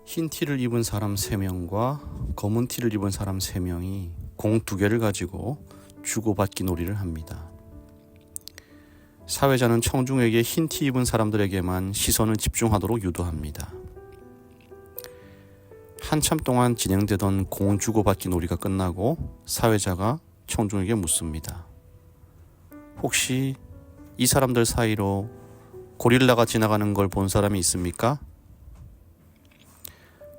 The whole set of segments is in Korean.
흰 티를 입은 사람 3명과 검은 티를 입은 사람 3명이 공 2개를 가지고 주고받기 놀이를 합니다. 사회자는 청중에게 흰 티 입은 사람들에게만 시선을 집중하도록 유도합니다. 한참 동안 진행되던 공 주고받기 놀이가 끝나고 사회자가 청중에게 묻습니다. 혹시 이 사람들 사이로 고릴라가 지나가는 걸 본 사람이 있습니까?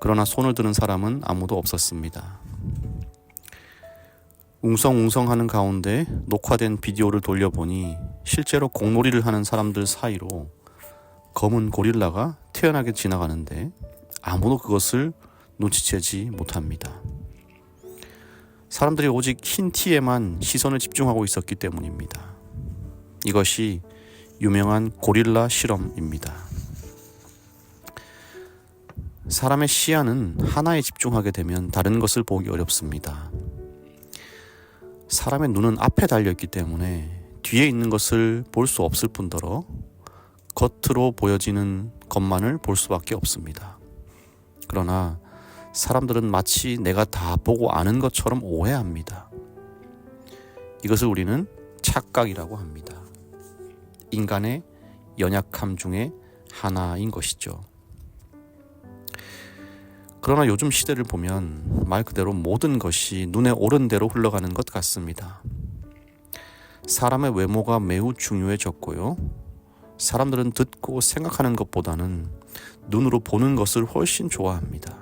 그러나 손을 드는 사람은 아무도 없었습니다. 웅성웅성하는 가운데 녹화된 비디오를 돌려보니 실제로 공놀이를 하는 사람들 사이로 검은 고릴라가 태연하게 지나가는데 아무도 그것을 눈치채지 못합니다. 사람들이 오직 흰 티에만 시선을 집중하고 있었기 때문입니다. 이것이 유명한 고릴라 실험입니다. 사람의 시야는 하나에 집중하게 되면 다른 것을 보기 어렵습니다. 사람의 눈은 앞에 달려있기 때문에 뒤에 있는 것을 볼 수 없을 뿐더러 겉으로 보여지는 것만을 볼 수밖에 없습니다. 그러나 사람들은 마치 내가 다 보고 아는 것처럼 오해합니다. 이것을 우리는 착각이라고 합니다. 인간의 연약함 중에 하나인 것이죠. 그러나 요즘 시대를 보면 말 그대로 모든 것이 눈에 오른 대로 흘러가는 것 같습니다. 사람의 외모가 매우 중요해졌고요. 사람들은 듣고 생각하는 것보다는 눈으로 보는 것을 훨씬 좋아합니다.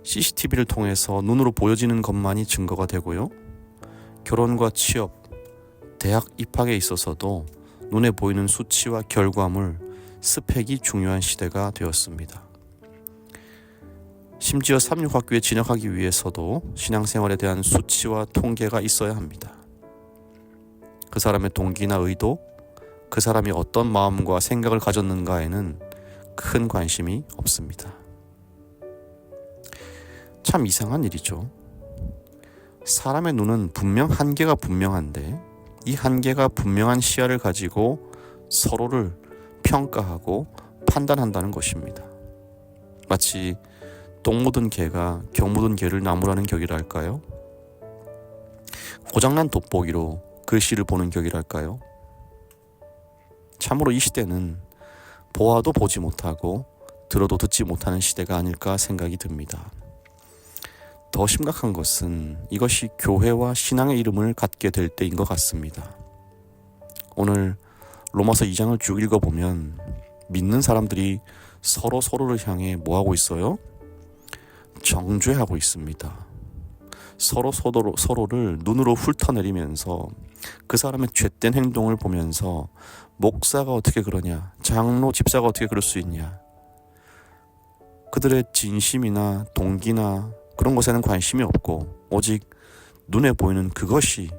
CCTV를 통해서 눈으로 보여지는 것만이 증거가 되고요. 결혼과 취업, 대학 입학에 있어서도 눈에 보이는 수치와 결과물, 스펙이 중요한 시대가 되었습니다. 심지어 삼육학교에 진학하기 위해서도 신앙생활에 대한 수치와 통계가 있어야 합니다. 그 사람의 동기나 의도, 그 사람이 어떤 마음과 생각을 가졌는가에는 큰 관심이 없습니다. 참 이상한 일이죠. 사람의 눈은 분명 한계가 분명한데 이 한계가 분명한 시야를 가지고 서로를 평가하고 판단한다는 것입니다. 마치 똥 묻은 개가 경 묻은 개를 나무라는 격이랄까요? 고장난 돋보기로 글씨를 보는 격이랄까요? 참으로 이 시대는 보아도 보지 못하고 들어도 듣지 못하는 시대가 아닐까 생각이 듭니다. 더 심각한 것은 이것이 교회와 신앙의 이름을 갖게 될 때인 것 같습니다. 오늘 로마서 2장을 쭉 읽어보면 믿는 사람들이 서로를 향해 뭐하고 있어요? 정죄하고 있습니다. 서로를 눈으로 훑어내리면서 그 사람의 죄된 행동을 보면서 목사가 어떻게 그러냐, 장로, 집사가 어떻게 그럴 수 있냐, 그들의 진심이나 동기나 그런 것에는 관심이 없고 오직 눈에 보이는 그것이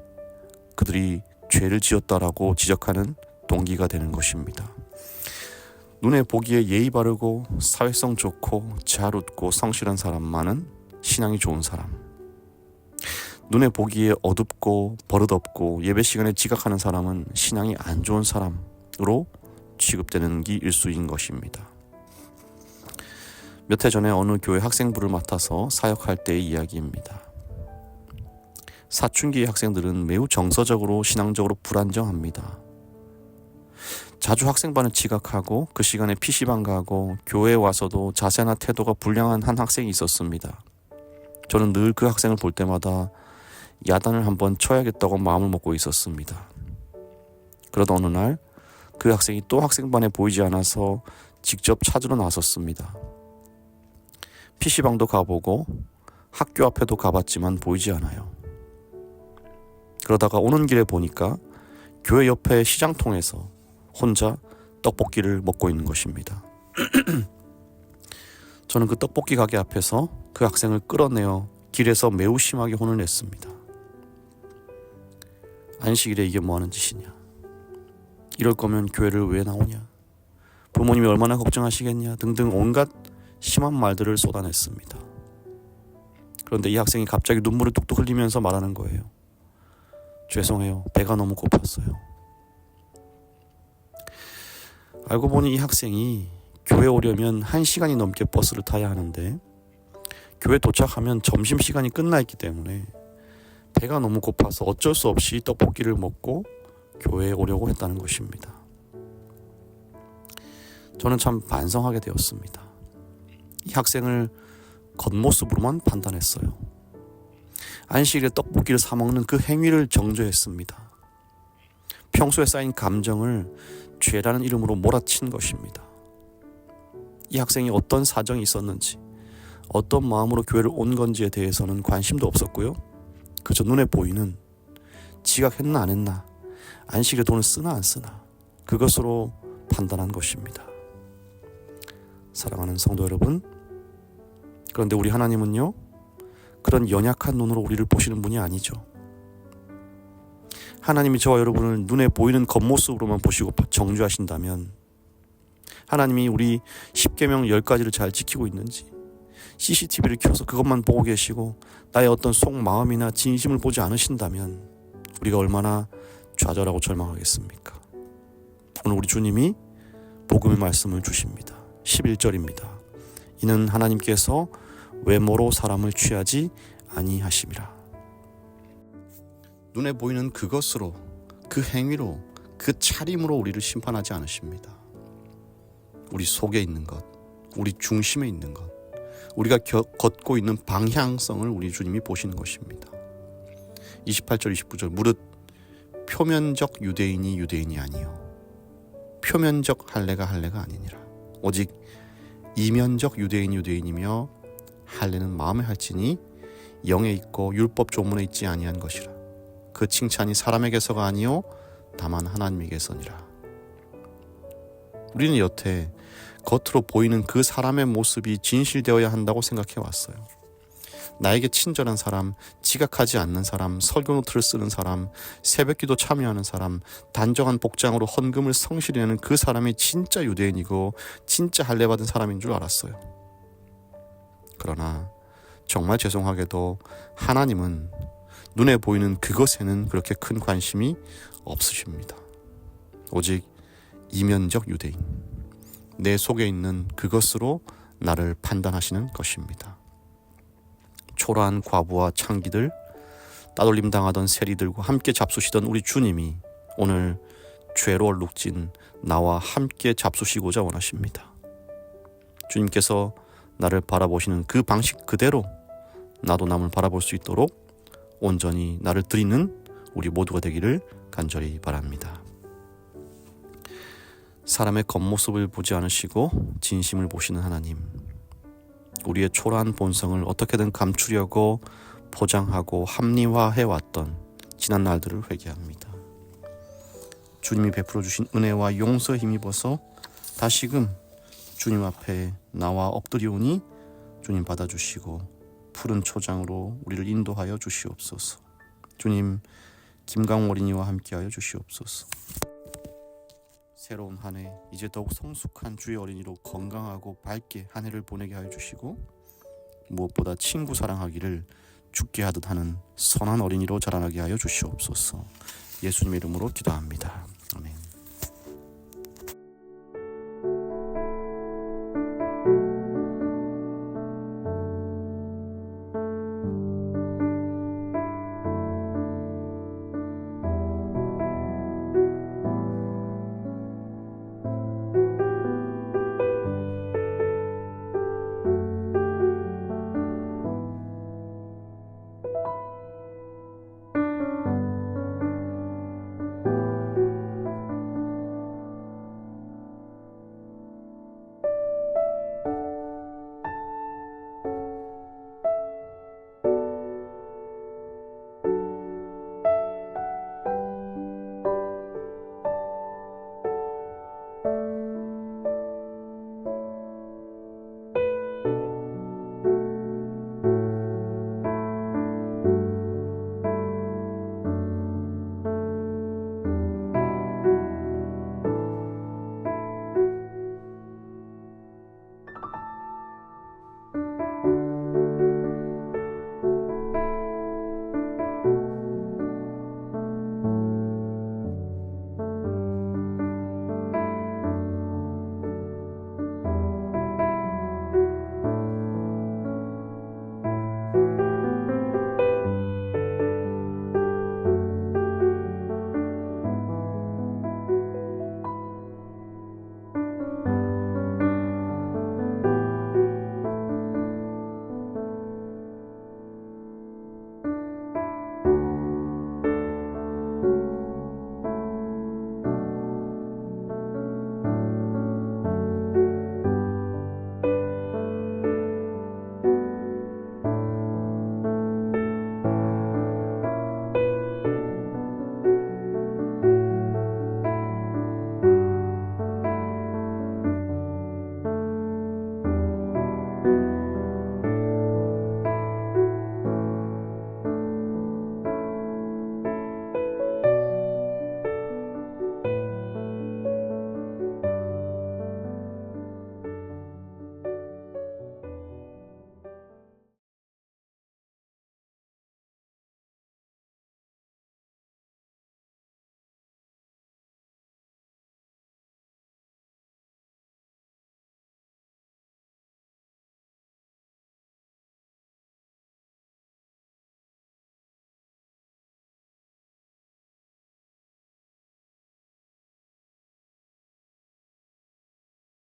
그들이 죄를 지었다라고 지적하는 동기가 되는 것입니다. 눈에 보기에 예의 바르고 사회성 좋고 잘 웃고 성실한 사람만은 신앙이 좋은 사람, 눈에 보기에 어둡고 버릇없고 예배 시간에 지각하는 사람은 신앙이 안 좋은 사람으로 취급되는 게 일수인 것입니다. 몇 해 전에 어느 교회 학생부를 맡아서 사역할 때의 이야기입니다. 사춘기의 학생들은 매우 정서적으로 신앙적으로 불안정합니다. 자주 학생반을 지각하고 그 시간에 PC방 가고 교회에 와서도 자세나 태도가 불량한 한 학생이 있었습니다. 저는 늘 그 학생을 볼 때마다 야단을 한번 쳐야겠다고 마음을 먹고 있었습니다. 그러다 어느 날 그 학생이 또 학생반에 보이지 않아서 직접 찾으러 나섰습니다. PC방도 가보고 학교 앞에도 가봤지만 보이지 않아요. 그러다가 오는 길에 보니까 교회 옆에 시장통에서 혼자 떡볶이를 먹고 있는 것입니다. 저는 그 떡볶이 가게 앞에서 그 학생을 끌어내어 길에서 매우 심하게 혼을 냈습니다. 안식일에 이게 뭐하는 짓이냐, 이럴 거면 교회를 왜 나오냐, 부모님이 얼마나 걱정하시겠냐 등등 온갖 심한 말들을 쏟아냈습니다. 그런데 이 학생이 갑자기 눈물을 뚝뚝 흘리면서 말하는 거예요. 죄송해요, 배가 너무 고팠어요. 알고 보니 이 학생이 교회 오려면 1시간이 넘게 버스를 타야 하는데 교회 도착하면 점심시간이 끝나 있기 때문에 배가 너무 고파서 어쩔 수 없이 떡볶이를 먹고 교회에 오려고 했다는 것입니다. 저는 참 반성하게 되었습니다. 이 학생을 겉모습으로만 판단했어요. 안식일에 떡볶이를 사 먹는 그 행위를 정죄했습니다. 평소에 쌓인 감정을 죄라는 이름으로 몰아친 것입니다. 이 학생이 어떤 사정이 있었는지, 어떤 마음으로 교회를 온 건지에 대해서는 관심도 없었고요. 그저 눈에 보이는 지각했나 안 했나, 안식일에 돈을 쓰나 안 쓰나, 그것으로 판단한 것입니다. 사랑하는 성도 여러분, 그런데 우리 하나님은요, 그런 연약한 눈으로 우리를 보시는 분이 아니죠. 하나님이 저와 여러분을 눈에 보이는 겉모습으로만 보시고 정죄하신다면, 하나님이 우리 10계명 10가지를 잘 지키고 있는지, CCTV를 켜서 그것만 보고 계시고 나의 어떤 속마음이나 진심을 보지 않으신다면 우리가 얼마나 좌절하고 절망하겠습니까? 오늘 우리 주님이 복음의 말씀을 주십니다. 11절입니다. 이는 하나님께서 외모로 사람을 취하지 아니하심이라. 눈에 보이는 그것으로, 그 행위로, 그 차림으로 우리를 심판하지 않으십니다. 우리 속에 있는 것, 우리 중심에 있는 것, 우리가 걷고 있는 방향성을 우리 주님이 보시는 것입니다. 28절 29절 무릇 표면적 유대인이 유대인이 아니요 표면적 할례가 할례가 아니니라. 오직 이면적 유대인이 유대인이며 할례는 마음에 할지니 영에 있고 율법 조문에 있지 아니한 것이라. 그 칭찬이 사람에게서가 아니요 다만 하나님에게서니라. 우리는 여태 겉으로 보이는 그 사람의 모습이 진실되어야 한다고 생각해 왔어요. 나에게 친절한 사람, 지각하지 않는 사람, 설교 노트를 쓰는 사람, 새벽기도 참여하는 사람, 단정한 복장으로 헌금을 성실히 내는 그 사람이 진짜 유대인이고 진짜 할례 받은 사람인 줄 알았어요. 그러나 정말 죄송하게도 하나님은 눈에 보이는 그것에는 그렇게 큰 관심이 없으십니다. 오직 이면적 유대인, 내 속에 있는 그것으로 나를 판단하시는 것입니다. 초라한 과부와 창기들, 따돌림 당하던 세리들과 함께 잡수시던 우리 주님이 오늘 죄로 얼룩진 나와 함께 잡수시고자 원하십니다. 주님께서 나를 바라보시는 그 방식 그대로 나도 남을 바라볼 수 있도록 온전히 나를 드리는 우리 모두가 되기를 간절히 바랍니다. 사람의 겉모습을 보지 않으시고 진심을 보시는 하나님, 우리의 초라한 본성을 어떻게든 감추려고 포장하고 합리화해왔던 지난 날들을 회개합니다. 주님이 베풀어 주신 은혜와 용서에 힘입어서 다시금 주님 앞에 나와 엎드리오니 주님 받아주시고 푸른 초장으로 우리를 인도하여 주시옵소서. 주님, 김강호 어린이와 함께하여 주시옵소서. 새로운 한 해, 이제 더욱 성숙한 주의 어린이로 건강하고 밝게 한 해를 보내게 하여 주시고, 무엇보다 친구 사랑하기를 죽게 하듯 하는 선한 어린이로 자라나게 하여 주시옵소서. 예수님의 이름으로 기도합니다. 아멘.